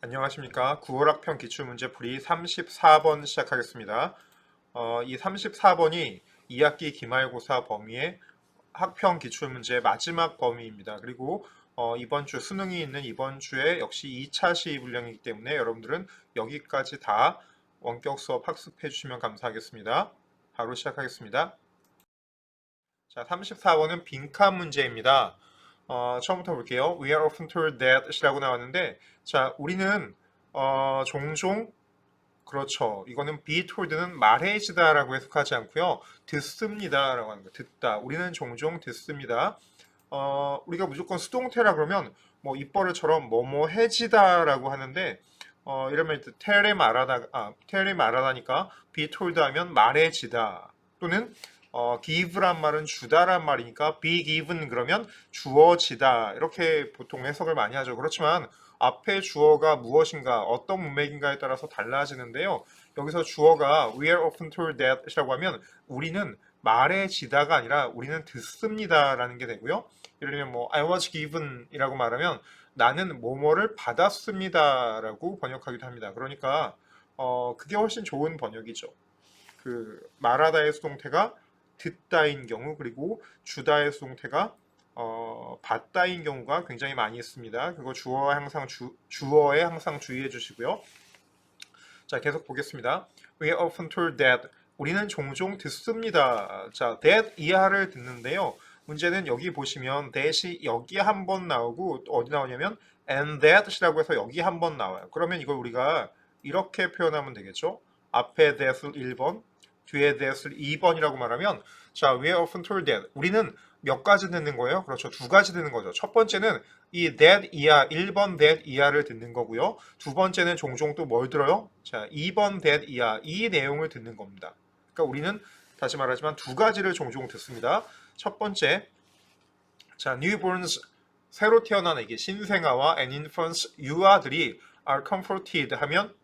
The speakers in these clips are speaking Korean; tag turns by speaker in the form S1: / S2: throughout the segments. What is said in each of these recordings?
S1: 안녕하십니까. 9월 학평 기출문제 풀이 34번 시작하겠습니다. 이 34번이 2학기 기말고사 범위의 학평 기출문제 마지막 범위입니다. 그리고 이번 주 수능이 있는 이번 주에 역시 2차 시분량이기 때문에 여러분들은 여기까지 다 원격 수업 학습해 주시면 감사하겠습니다. 바로 시작하겠습니다. 자, 34번은 빈칸 문제입니다. 처음부터 볼게요. We are often told that 라고 나왔는데, 자, 우리는 종종 그렇죠. 이거는 be told는 말해지다라고 해석하지 않고요. 듣습니다라고 하는 거. 듣다. 우리는 종종 듣습니다. 우리가 무조건 수동태라 그러면 뭐 입버릇처럼 뭐뭐 해지다라고 하는데 이러면 tell이 말하다니까 be told 하면 말해지다 또는 give란 말은 주다란 말이니까 be given 그러면 주어지다 이렇게 보통 해석을 많이 하죠. 그렇지만 앞에 주어가 무엇인가 어떤 문맥인가에 따라서 달라지는데요. 여기서 주어가 we are often told that 이라고 하면 우리는 말해지다가 아니라 우리는 듣습니다 라는 게 되고요. 예를 들면 뭐 I was given 이라고 말하면 나는 뭐뭐를 받았습니다 라고 번역하기도 합니다. 그러니까 그게 훨씬 좋은 번역이죠. 그 말하다의 수동태가 듣다인 경우 그리고 주다의 수동태가 받다인 경우가 굉장히 많이 있습니다. 그거 주어에 항상 주의해 주시고요. 자, 계속 보겠습니다. We are often told that 우리는 종종 듣습니다. 자, that 이하를 듣는데요. 문제는 여기 보시면 that이 여기 한 번 나오고 또 어디 나오냐면 and that이라고 해서 여기 한 번 나와요. 그러면 이걸 우리가 이렇게 표현하면 되겠죠. 앞에 that을 1번, 뒤에 that을 2번이라고 말하면 자, we are often told that 우리는 몇 가지 듣는 거예요? 그렇죠. 두 가지 듣는 거죠. 첫 번째는 이 that 이하, 1번 that 이하를 듣는 거고요. 두 번째는 종종 또 뭘 들어요? 자, 2번 that 이하, 이 내용을 듣는 겁니다. 그러니까 우리는 다시 말하지만 두 가지를 종종 듣습니다. 첫 번째, 자, newborns, 새로 태어난 아기, 신생아와 and infants, 유아들이 are comforted 하면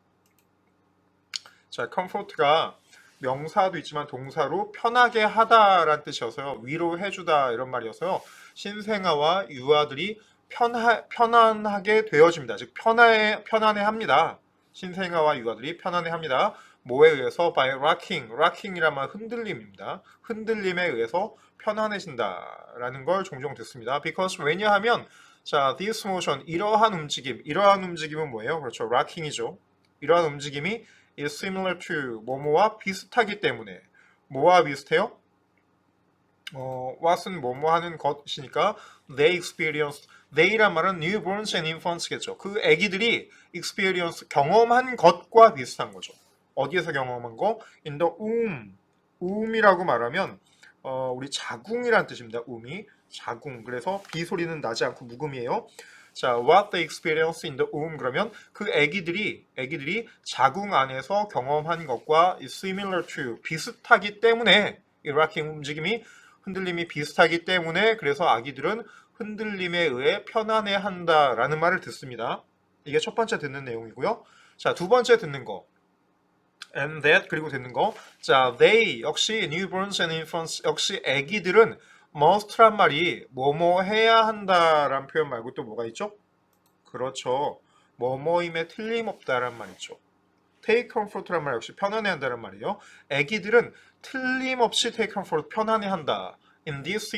S1: 자, comfort가 명사도 있지만 동사로 편하게 하다라는 뜻이어서요. 위로해주다 이런 말이어서요. 신생아와 유아들이 편안하게 되어집니다. 즉 편안해합니다. 신생아와 유아들이 편안해합니다. 뭐에 의해서? by rocking이란 말 흔들림입니다. 흔들림에 의해서 편안해진다라는 걸 종종 듣습니다. because 왜냐하면 자, this motion 이러한 움직임은 뭐예요? 그렇죠, rocking이죠. 이러한 움직임이 is similar to 뭐뭐와 비슷하기 때문에 뭐와 비슷해요? what은 뭐뭐 하는 것이니까 they란 말은 newborns and infants겠죠. 그 아기들이 experience 경험한 것과 비슷한 거죠. 어디에서 경험한 거? in the womb이라고 말하면 우리 자궁이란 뜻입니다. wom이 자궁. 그래서 비 소리는 나지 않고 묵음이에요. 자, what they experience in the womb 그러면 그 아기들이 자궁 안에서 경험한 것과 similar to 비슷하기 때문에 이 rocking 움직임이 흔들림이 비슷하기 때문에 그래서 아기들은 흔들림에 의해 편안해한다라는 말을 듣습니다. 이게 첫 번째 듣는 내용이고요. 자, 두 번째 듣는 거 and that 그리고 듣는 거. 자, they 역시 newborns and infants 역시 아기들은 must란 말이 뭐뭐 해야 한다라는 표현 말고 또 뭐가 있죠? 그렇죠. 뭐뭐임에 틀림없다란 말 있죠. take comfort란 말 역시 편안해 한다는 말이에요. 아기들은 틀림없이 take comfort 편안해 한다. in this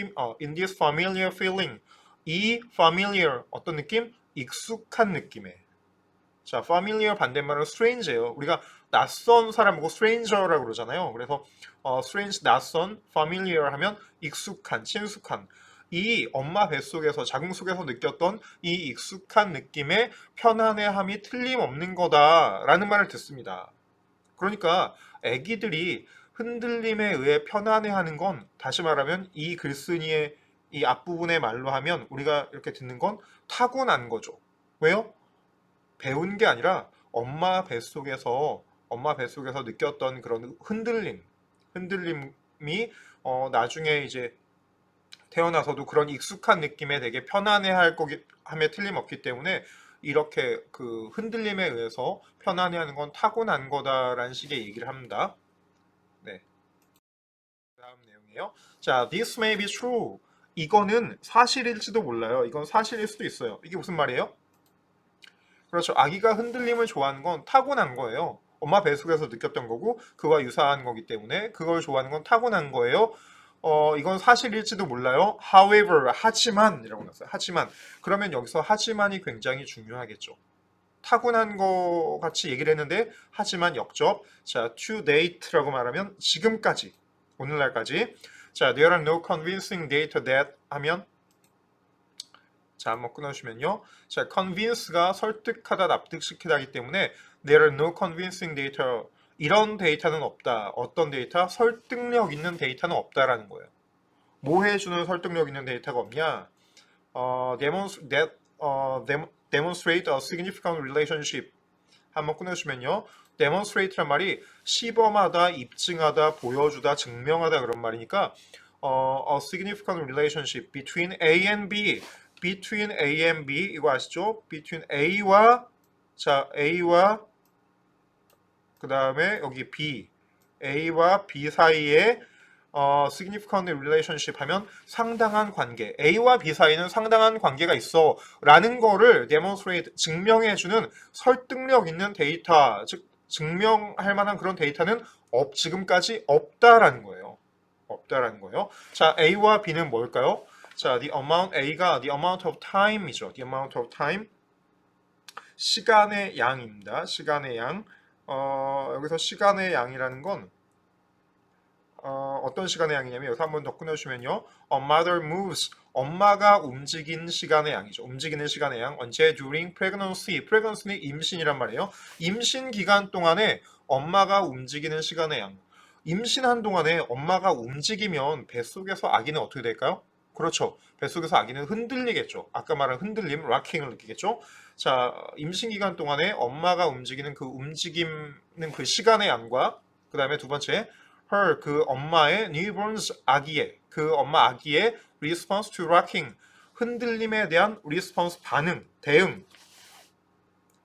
S1: familiar feeling. 이 familiar 어떤 느낌? 익숙한 느낌에. 자, familiar 반대말은 strange예요. 우리가 낯선 사람하고 stranger라고 그러잖아요. 그래서 strange, 낯선, familiar 하면 익숙한, 친숙한. 이 엄마 뱃속에서, 자궁 속에서 느꼈던 이 익숙한 느낌의 편안해함이 틀림없는 거다라는 말을 듣습니다. 그러니까 아기들이 흔들림에 의해 편안해하는 건 다시 말하면 이 글쓴이의 이 앞부분의 말로 하면 우리가 이렇게 듣는 건 타고난 거죠. 왜요? 배운 게 아니라 엄마 뱃속에서 느꼈던 그런 흔들림이 나중에 이제 태어나서도 그런 익숙한 느낌에 되게 편안해할 거기 함에 틀림없기 때문에 이렇게 그 흔들림에 의해서 편안해하는 건 타고난 거다라는 식의 얘기를 합니다. 네, 다음 내용이에요. 자, this may be true. 이거는 사실일지도 몰라요. 이건 사실일 수도 있어요. 이게 무슨 말이에요? 그렇죠. 아기가 흔들림을 좋아하는 건 타고난 거예요. 엄마 뱃속에서 느꼈던 거고 그와 유사한 거기 때문에 그걸 좋아하는 건 타고난 거예요. 이건 사실일지도 몰라요. However, 하지만 이라고 나왔어요. 하지만 그러면 여기서 하지만이 굉장히 중요하겠죠. 타고난 거 같이 얘기를 했는데 하지만 역접. 자, to date라고 말하면 지금까지, 오늘날까지. 자, there are no convincing data that 하면 자, 한번 끊어주시면요. 자, convince가 설득하다, 납득시키다기 때문에 there are no convincing data. 이런 데이터는 없다. 어떤 데이터? 설득력 있는 데이터는 없다라는 거예요. 뭐 해주는 설득력 있는 데이터가 없냐? Demonstrate a significant relationship. 한번 끊어주시면요. demonstrate란 말이 시범하다, 입증하다, 보여주다, 증명하다 그런 말이니까 a significant relationship between A and B. between A and B 이거 아시죠? between A와 그 다음에 여기 B, A와 B 사이에 significant relationship 하면 상당한 관계, A와 B 사이는 상당한 관계가 있어 라는 거를 demonstrate, 증명해주는 설득력 있는 데이터, 즉 증명할 만한 그런 데이터는 지금까지 없다라는 거예요. 없다라는 거예요. 자, A와 B는 뭘까요? 자, A가 the amount of time이죠. the amount of time, 시간의 양입니다. 시간의 양. 여기서 시간의 양이라는 건 어떤 시간의 양이냐면 여기서 한번 더 끊어주시면요. A mother moves. 엄마가 움직이는 시간의 양이죠. 움직이는 시간의 양. 언제? During pregnancy. pregnancy는 임신이란 말이에요. 임신 기간 동안에 엄마가 움직이는 시간의 양. 임신한 동안에 엄마가 움직이면 뱃속에서 아기는 어떻게 될까요? 그렇죠. 뱃속에서 아기는 흔들리겠죠. 아까 말한 흔들림, 락킹을 느끼겠죠. 자, 임신 기간 동안에 엄마가 움직이는 그 움직이는 그 시간의 양과 그 다음에 두 번째 her 그 엄마의 newborns 아기의 그 엄마 아기의 response to rocking 흔들림에 대한 response 반응 대응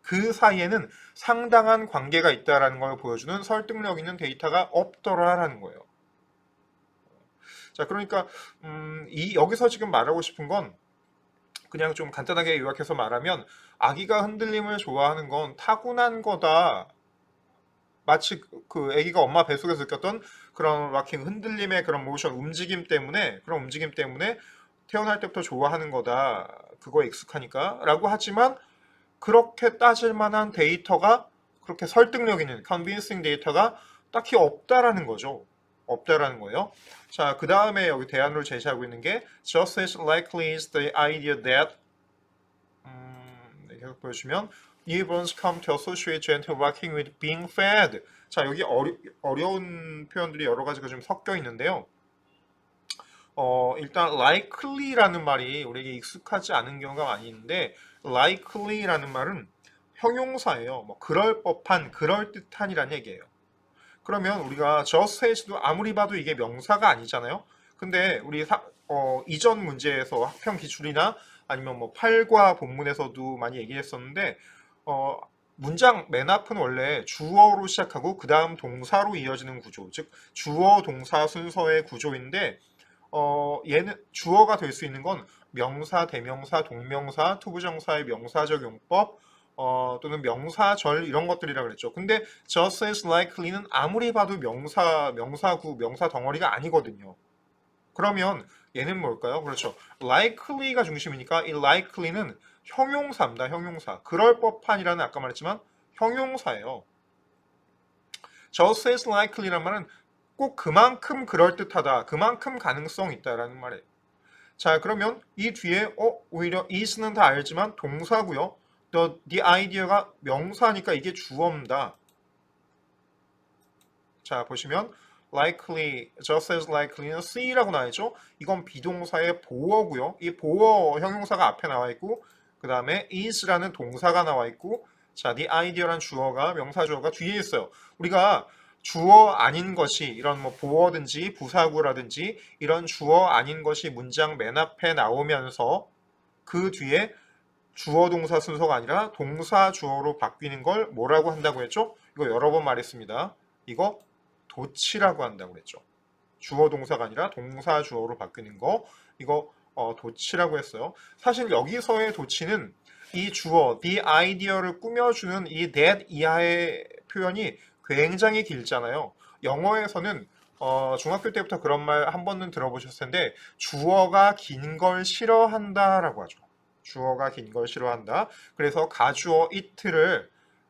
S1: 그 사이에는 상당한 관계가 있다라는 걸 보여주는 설득력 있는 데이터가 없더라라는 거예요. 자, 그러니까 여기서 지금 말하고 싶은 건 그냥 좀 간단하게 요약해서 말하면 아기가 흔들림을 좋아하는 건 타고난 거다. 마치 그 아기가 엄마 뱃속에서 느꼈던 그런 락킹 흔들림의 그런 모션 움직임 때문에 태어날 때부터 좋아하는 거다. 그거에 익숙하니까 라고 하지만 그렇게 따질 만한 데이터가 그렇게 설득력 있는 convincing 데이터가 딱히 없다라는 거죠. 없다라는 거예요. 자, 그 다음에 여기 대안으로 제시하고 있는 게 just as likely is the idea that 계속 보여주면 newborns come to associate gentle rocking with being fed. 자, 여기 어려운 표현들이 여러 가지가 좀 섞여 있는데요. 일단 likely라는 말이 우리에게 익숙하지 않은 경우가 많이 있는데 likely라는 말은 형용사예요. 뭐 그럴 법한, 그럴 듯한이란 얘기예요. 그러면 우리가 just as도 아무리 봐도 이게 명사가 아니잖아요. 근데 우리 이전 문제에서 학평 기출이나 아니면 뭐 8과 본문에서도 많이 얘기했었는데 문장 맨 앞은 원래 주어로 시작하고 그 다음 동사로 이어지는 구조, 즉 주어 동사 순서의 구조인데 얘는 주어가 될 수 있는 건 명사, 대명사, 동명사, 투부정사의 명사적 용법 또는 명사절 이런 것들이라 그랬죠. 근데 just as likely는 아무리 봐도 명사구, 명사 덩어리가 아니거든요. 그러면 얘는 뭘까요? 그렇죠. likely가 중심이니까 이 likely는 형용사입니다. 형용사. 그럴 법한이라는 아까 말했지만 형용사예요. just as likely란 말은 꼭 그만큼 그럴듯하다. 그만큼 가능성 있다라는 말이에요. 자, 그러면 이 뒤에 오히려 is는 다 알지만 동사고요. the idea가 명사니까 이게 주어입니다. 자, 보시면 likely, just as likely는 C라고 나와있죠. 이건 비동사의 보어고요. 이 보어 형용사가 앞에 나와있고 그 다음에 is라는 동사가 나와있고 자, the idea라는 주어가 명사 주어가 뒤에 있어요. 우리가 주어 아닌 것이 이런 뭐 보어든지 부사구라든지 이런 주어 아닌 것이 문장 맨 앞에 나오면서 그 뒤에 주어 동사 순서가 아니라 동사 주어로 바뀌는 걸 뭐라고 한다고 했죠? 이거 여러 번 말했습니다. 이거 도치라고 한다고 그랬죠. 주어 동사가 아니라 동사 주어로 바뀌는 거 이거 도치라고 했어요. 사실 여기서의 도치는 이 주어, the idea를 꾸며주는 이 that 이하의 표현이 굉장히 길잖아요. 영어에서는 중학교 때부터 그런 말 한 번은 들어보셨을 텐데 주어가 긴 걸 싫어한다라고 하죠. 주어가 긴 걸 싫어한다. 그래서 가주어 it를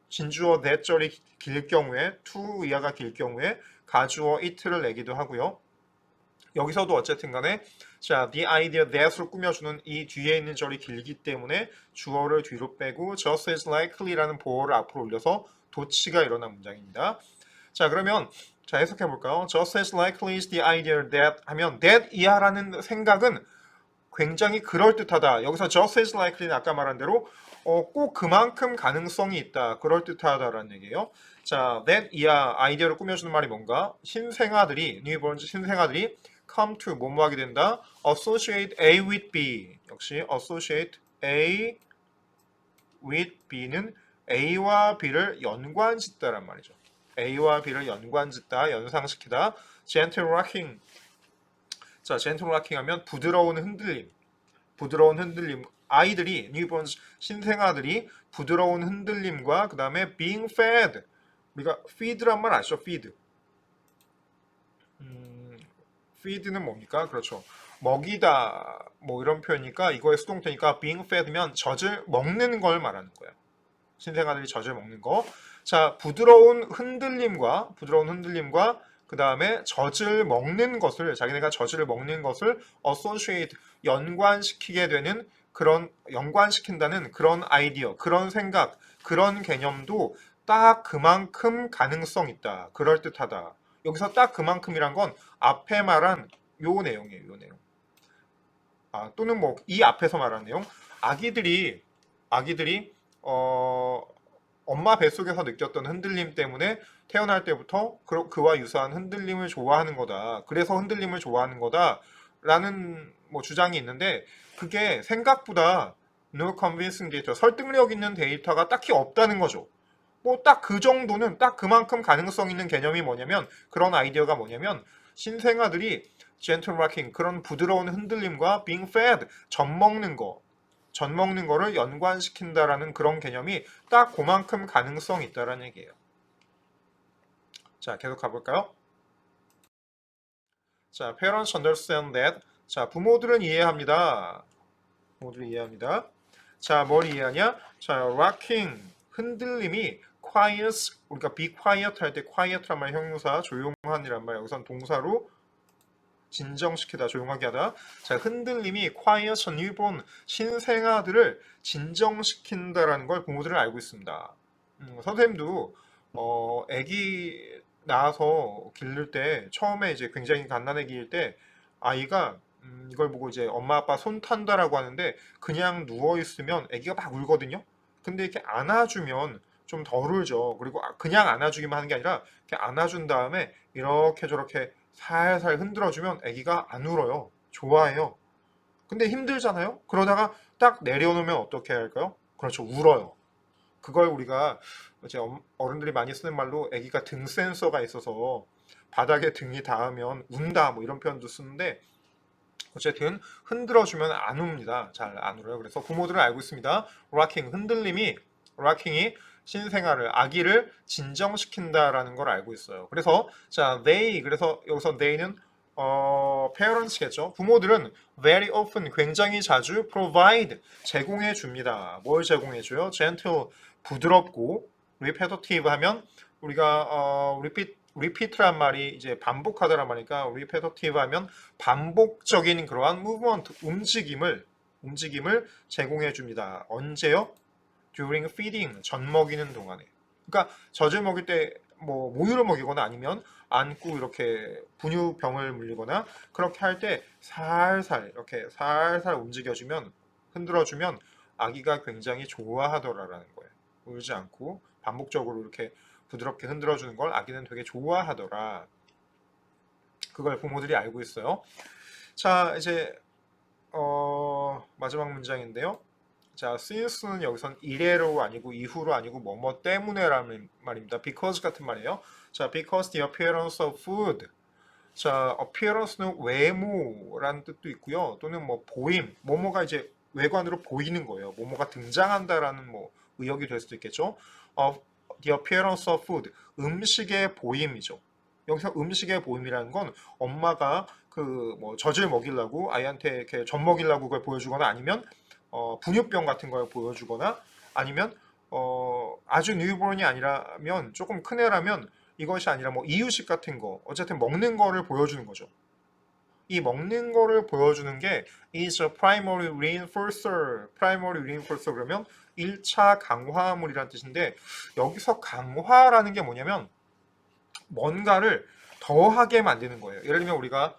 S1: 진주어 that절이 길 경우에 to 이하가 길 경우에 가주어 it를 내기도 하고요. 여기서도 어쨌든 간에 자, the idea that을 꾸며주는 이 뒤에 있는 절이 길기 때문에 주어를 뒤로 빼고 just as likely라는 보어를 앞으로 올려서 도치가 일어난 문장입니다. 자, 그러면 자, 해석해 볼까요? Just as likely is the idea that 하면 that 이하라는 생각은 굉장히 그럴듯하다. 여기서 just as likely는 아까 말한 대로 꼭 그만큼 가능성이 있다. 그럴듯하다라는 얘기예요. 자, that 이하 아이디어를 꾸며주는 말이 뭔가? 신생아들이, 뉴born 신생아들이 come to 뭐뭐 하게 된다. associate A with B. 역시 associate A with B는 A와 B를 연관짓다란 말이죠. A와 B를 연관짓다, 연상시키다. gentle rocking. 자, gentle rocking 하면 부드러운 흔들림. 부드러운 흔들림. 아이들이, 뉴본 신생아들이 부드러운 흔들림과 그 다음에 being fed. 우리가 feed란 말 아시죠? feed. feed는 뭡니까? 그렇죠. 먹이다 뭐 이런 표현이니까 이거의 수동태니까 being fed면 젖을 먹는 걸 말하는 거예요. 신생아들이 젖을 먹는 거. 자, 부드러운 흔들림과 그 다음에 젖을 먹는 것을 자기네가 젖을 먹는 것을 associate 연관시키게 되는 그런 연관시킨다는 그런 아이디어, 그런 생각, 그런 개념도 딱 그만큼 가능성 있다. 그럴듯하다. 여기서 딱 그만큼이란 건 앞에 말한 요 내용이에요. 요 내용. 또는 뭐 이 앞에서 말한 내용. 아기들이 엄마 뱃속에서 느꼈던 흔들림 때문에 태어날 때부터 그와 유사한 흔들림을 좋아하는 거다. 그래서 흔들림을 좋아하는 거다라는 뭐 주장이 있는데 그게 생각보다 no convincing data, 설득력 있는 데이터가 딱히 없다는 거죠. 뭐 딱 그 정도는 딱 그만큼 가능성 있는 개념이 뭐냐면 그런 아이디어가 뭐냐면 신생아들이 gentle rocking 그런 부드러운 흔들림과 being fed 젖 먹는 거를 연관시킨다라는 그런 개념이 딱 그만큼 가능성이 있다라는 얘기예요. 자, 계속 가볼까요? 자, parents understand that. 자, 부모들은 이해합니다. 자, 뭘 이해하냐? 자, rocking, 흔들림이 quiet, 우리가 be quiet 할 때 quiet란 말 형용사, 조용한이란 말 여기선 동사로 진정시키다, 조용하게 하다. 자, 흔들림이 quiet a newborn, 신생아들을 진정시킨다라는 걸 부모들은 알고 있습니다. 선생님도 아기 낳아서 기를 때 처음에 이제 굉장히 갓난아기일 때 아이가 이걸 보고 이제 엄마 아빠 손 탄다라고 하는데 그냥 누워 있으면 아기가 막 울거든요. 근데 이렇게 안아주면 좀 덜 울죠. 그리고 그냥 안아주기만 하는 게 아니라 이렇게 안아준 다음에 이렇게 저렇게 살살 흔들어주면 아기가 안 울어요. 좋아해요. 근데 힘들잖아요. 그러다가 딱 내려놓으면 어떻게 할까요? 그렇죠. 울어요. 그걸 우리가 이제 어른들이 많이 쓰는 말로 아기가 등 센서가 있어서 바닥에 등이 닿으면 운다 뭐 이런 표현도 쓰는데 어쨌든 흔들어주면 안 웁니다. 잘 안 울어요. 그래서 부모들은 알고 있습니다. 락킹이 신생아를 아기를 진정시킨다라는 걸 알고 있어요. 그래서 자 그래서 여기서 they는 parents겠죠. 부모들은 very often 굉장히 자주 provide 제공해 줍니다. 뭘 제공해 줘요? gentle 부드럽고 repetitive 하면 우리가 repeat란 말이 이제 반복하다란 말이니까 repetitive 하면 반복적인 그러한 movement 움직임을 제공해 줍니다. 언제요? during feeding 젖 먹이는 동안에. 그러니까 젖을 먹일 때 뭐 모유를 먹이거나 아니면 안고 이렇게 분유병을 물리거나 그렇게 할 때 살살 이렇게 살살 움직여주면 흔들어주면 아기가 굉장히 좋아하더라라는 거예요. 울지 않고 반복적으로 이렇게 부드럽게 흔들어주는 걸 아기는 되게 좋아하더라. 그걸 부모들이 알고 있어요. 자, 이제 마지막 문장인데요. 자, since는 여기선 이래로 아니고 이후로 아니고 뭐뭐 때문에라는 말입니다. because 같은 말이에요. 자, because the appearance of food. 자, appearance는 외모라는 뜻도 있고요. 또는 뭐 보임, 뭐뭐가 이제 외관으로 보이는 거예요. 뭐뭐가 등장한다라는 뭐 의역이 될 수도 있겠죠. The appearance of food, 음식의 보임이죠. 여기서 음식의 보임이라는 건 엄마가 그 뭐 젖을 먹이려고 아이한테 이렇게 젖 먹이려고 그걸 보여주거나 아니면 분유병 같은 걸 보여주거나 아니면 아주 뉴born이 아니라면 조금 큰 애라면 이것이 아니라 뭐 이유식 같은 거 어쨌든 먹는 거를 보여주는 거죠. 이 먹는 거를 보여주는 게 is a primary reinforcer. primary reinforcer 그러면 1차 강화물이라는 뜻인데 여기서 강화라는 게 뭐냐면 뭔가를 더하게 만드는 거예요. 예를 들면 우리가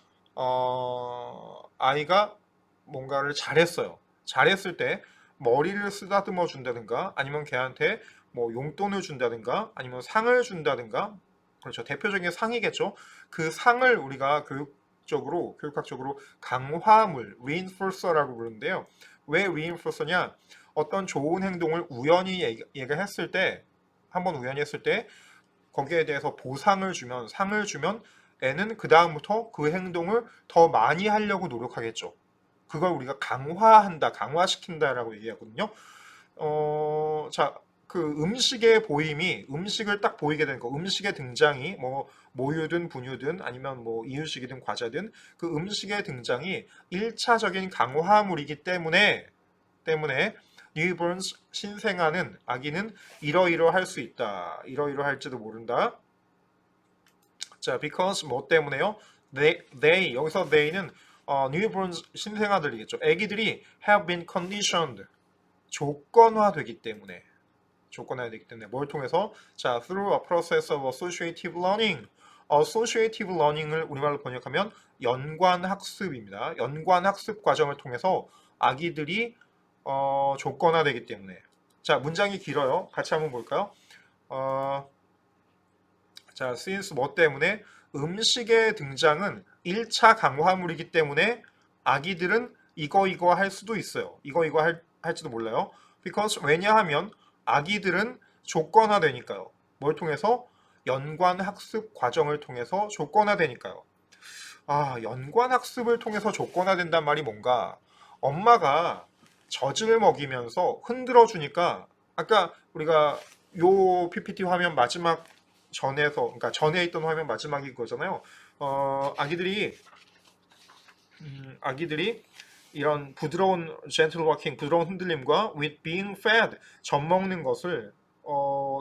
S1: 아이가 뭔가를 잘했어요. 잘했을 때 머리를 쓰다듬어 준다든가 아니면 걔한테 뭐 용돈을 준다든가 아니면 상을 준다든가 그렇죠. 대표적인 상이겠죠. 그 상을 우리가 교육학적으로 강화물, reinforcer라고 부르는데요. 왜 reinforcer냐? 어떤 좋은 행동을 우연히 얘가 했을 때, 한번 우연히 했을 때 거기에 대해서 보상을 주면, 상을 주면 애는 그 다음부터 그 행동을 더 많이 하려고 노력하겠죠. 그걸 우리가 강화한다, 강화시킨다라고 얘기하거든요. 자, 그 음식의 보임이 음식을 딱 보이게 되는 거, 음식의 등장이 뭐 모유든 분유든 아니면 뭐 이유식이든 과자든 그 음식의 등장이 1차적인 강화물이기 때문에 newborns 신생아는 아기는 이러이러할 수 있다. 이러이러할지도 모른다. 자, because 뭐 때문에요? They 여기서 they는 newborns 신생아들이겠죠. 아기들이 have been conditioned 조건화되기 때문에 뭘 통해서 자 through a process of associative learning associative learning을 우리말로 번역하면 연관학습입니다. 연관학습 과정을 통해서 아기들이 조건화되기 때문에 자 문장이 길어요. 같이 한번 볼까요? 자 since 뭐 때문에 음식의 등장은 1차 강화물이기 때문에 아기들은 이거 할 수도 있어요. 이거 할지도 몰라요. because 왜냐하면 아기들은 조건화되니까요. 뭘 통해서? 연관학습 과정을 통해서 조건화되니까요. 연관학습을 통해서 조건화된단 말이 뭔가? 엄마가 젖을 먹이면서 흔들어 주니까 아까 우리가 요 PPT 화면 마지막 그러니까 전에 있던 화면 마지막이 그거잖아요. 아기들이 이런 부드러운 gentle walking, 부드러운 흔들림과 with being fed, 젖 먹는 것을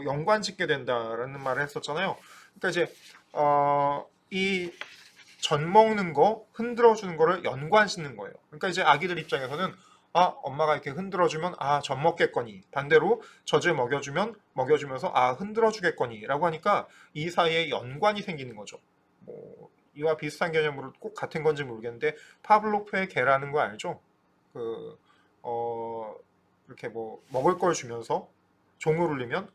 S1: 연관짓게 된다라는 말을 했었잖아요. 그러니까 이제 이 젖 먹는 거, 흔들어 주는 거를 연관짓는 거예요. 그러니까 이제 아기들 입장에서는 엄마가 이렇게 흔들어주면 젖 먹겠거니 반대로 젖을 먹여주면서 흔들어 주겠거니라고 하니까 이 사이에 연관이 생기는 거죠. 뭐 이와 비슷한 개념으로 꼭 같은 건지 모르겠는데 파블로프의 개라는 거 알죠? 이렇게 뭐 먹을 걸 주면서 종을 울리면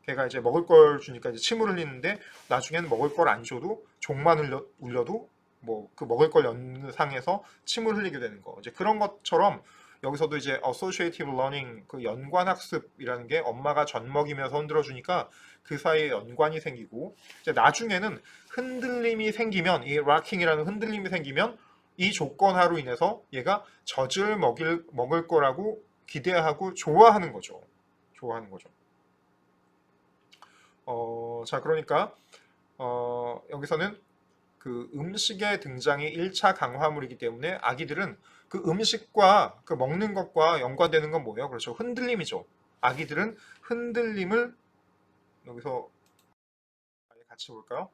S1: 걔가 이제 먹을 걸 주니까 이제 침을 흘리는데 나중에는 먹을 걸 안 줘도 종만 울려도 뭐 그 먹을 걸 연상해서 침을 흘리게 되는 거. 이제 그런 것처럼 여기서도 이제 associative learning 그 연관 학습이라는 게 엄마가 젖 먹이면서 흔들어 주니까 그 사이에 연관이 생기고 이제 나중에는 흔들림이 생기면 이 rocking이라는 흔들림이 생기면 이 조건화로 인해서 얘가 젖을 먹을 거라고 기대하고 좋아하는 거죠. 좋아하는 거죠. 자, 그러니까 여기서는 그 음식의 등장이 1차 강화물이기 때문에 아기들은 그 음식과 그 먹는 것과 연관되는 건 뭐예요? 그렇죠. 흔들림이죠. 아기들은 흔들림을 여기서 같이 볼까요?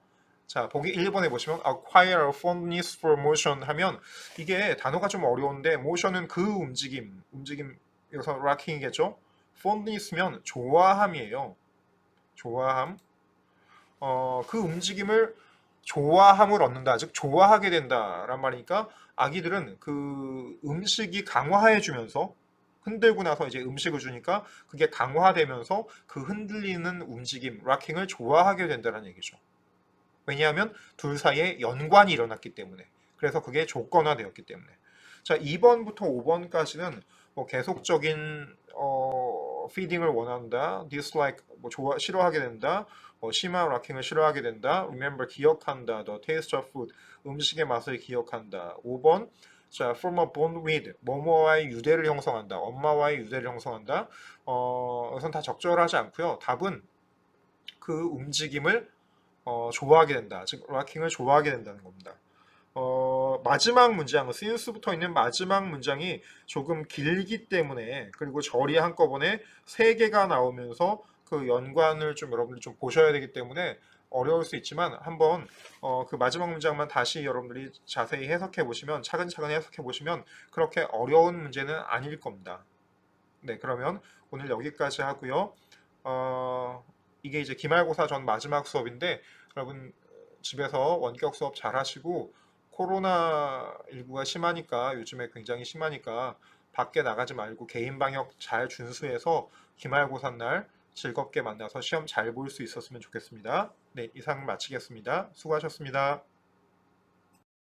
S1: 자, 보기 1번에 보시면 acquire a fondness for motion 하면 이게 단어가 좀 어려운데 motion은 그 움직임 여기서 rocking이겠죠? fondness면 좋아함이에요. 좋아함. 그 움직임을 좋아함을 얻는다, 즉 좋아하게 된다란 말이니까 아기들은 그 음식이 강화해 주면서 흔들고 나서 이제 음식을 주니까 그게 강화되면서 그 흔들리는 움직임, 락킹을 좋아하게 된다는 얘기죠. 왜냐하면 둘 사이에 연관이 일어났기 때문에. 그래서 그게 조건화되었기 때문에. 자, 2번부터 5번까지는 뭐 계속적인 feeding을 원한다, dislike 뭐 싫어하게 된다, 심한 락킹을 싫어하게 된다, remember 기억한다, the taste of food 음식의 맛을 기억한다. 5번 자, form a bond with 뭐뭐와의 유대를 형성한다. 엄마와의 유대를 형성한다. 우선 다 적절하지 않고요. 답은 그 움직임을 좋아하게 된다. 즉 락킹을 좋아하게 된다는 겁니다. 마지막 문장, since부터 있는 마지막 문장이 조금 길기 때문에, 그리고 절이 한꺼번에 세 개가 나오면서 그 연관을 좀 여러분들이 좀 보셔야 되기 때문에 어려울 수 있지만 한번 그 마지막 문장만 다시 여러분들이 자세히 해석해 보시면, 차근차근 해석해 보시면 그렇게 어려운 문제는 아닐 겁니다. 네, 그러면 오늘 여기까지 하고요. 이게 이제 기말고사 전 마지막 수업인데 여러분 집에서 원격 수업 잘 하시고, 코로나19가 심하니까, 요즘에 굉장히 심하니까 밖에 나가지 말고 개인 방역 잘 준수해서 기말고사 날 즐겁게 만나서 시험 잘 볼 수 있었으면 좋겠습니다. 네, 이상 마치겠습니다. 수고하셨습니다.